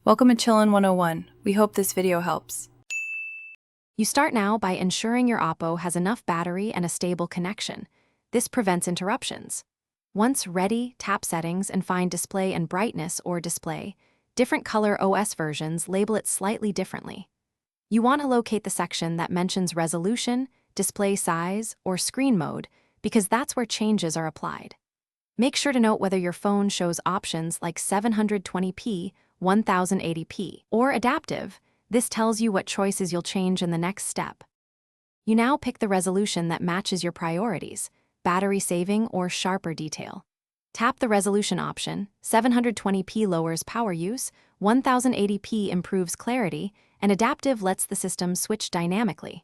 Welcome to Chillin' 101. We hope this video helps. You start now by ensuring your Oppo has enough battery and a stable connection. This prevents interruptions. Once ready, tap Settings and find Display and Brightness or Display. Different color OS versions label it slightly differently. You want to locate the section that mentions resolution, display size, or screen mode because that's where changes are applied. Make sure to note whether your phone shows options like 720p, 1080p, or adaptive. This tells you what choices you'll change in the next step. You now pick the resolution that matches your priorities, battery saving or sharper detail. Tap the resolution option. 720p lowers power use, 1080p improves clarity, and adaptive lets the system switch dynamically.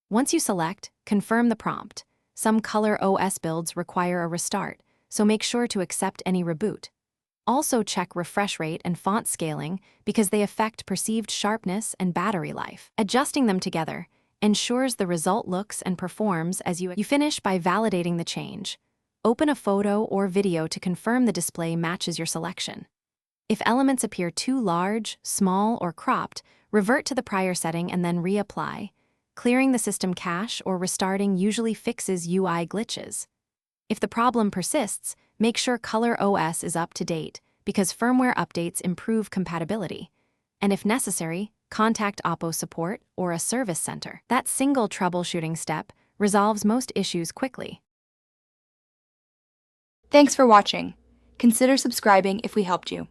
Once you select, confirm the prompt. Some color OS builds require a restart, so make sure to accept any reboot. Also check refresh rate and font scaling because they affect perceived sharpness and battery life. Adjusting them together ensures the result looks and performs as you finish by validating the change. Open a photo or video to confirm the display matches your selection. If elements appear too large, small, or cropped, revert to the prior setting and then reapply. Clearing the system cache or restarting usually fixes UI glitches. If the problem persists, make sure Color OS is up to date because firmware updates improve compatibility. And if necessary, contact Oppo support or a service center. That single troubleshooting step resolves most issues quickly. Thanks for watching. Consider subscribing if we helped you.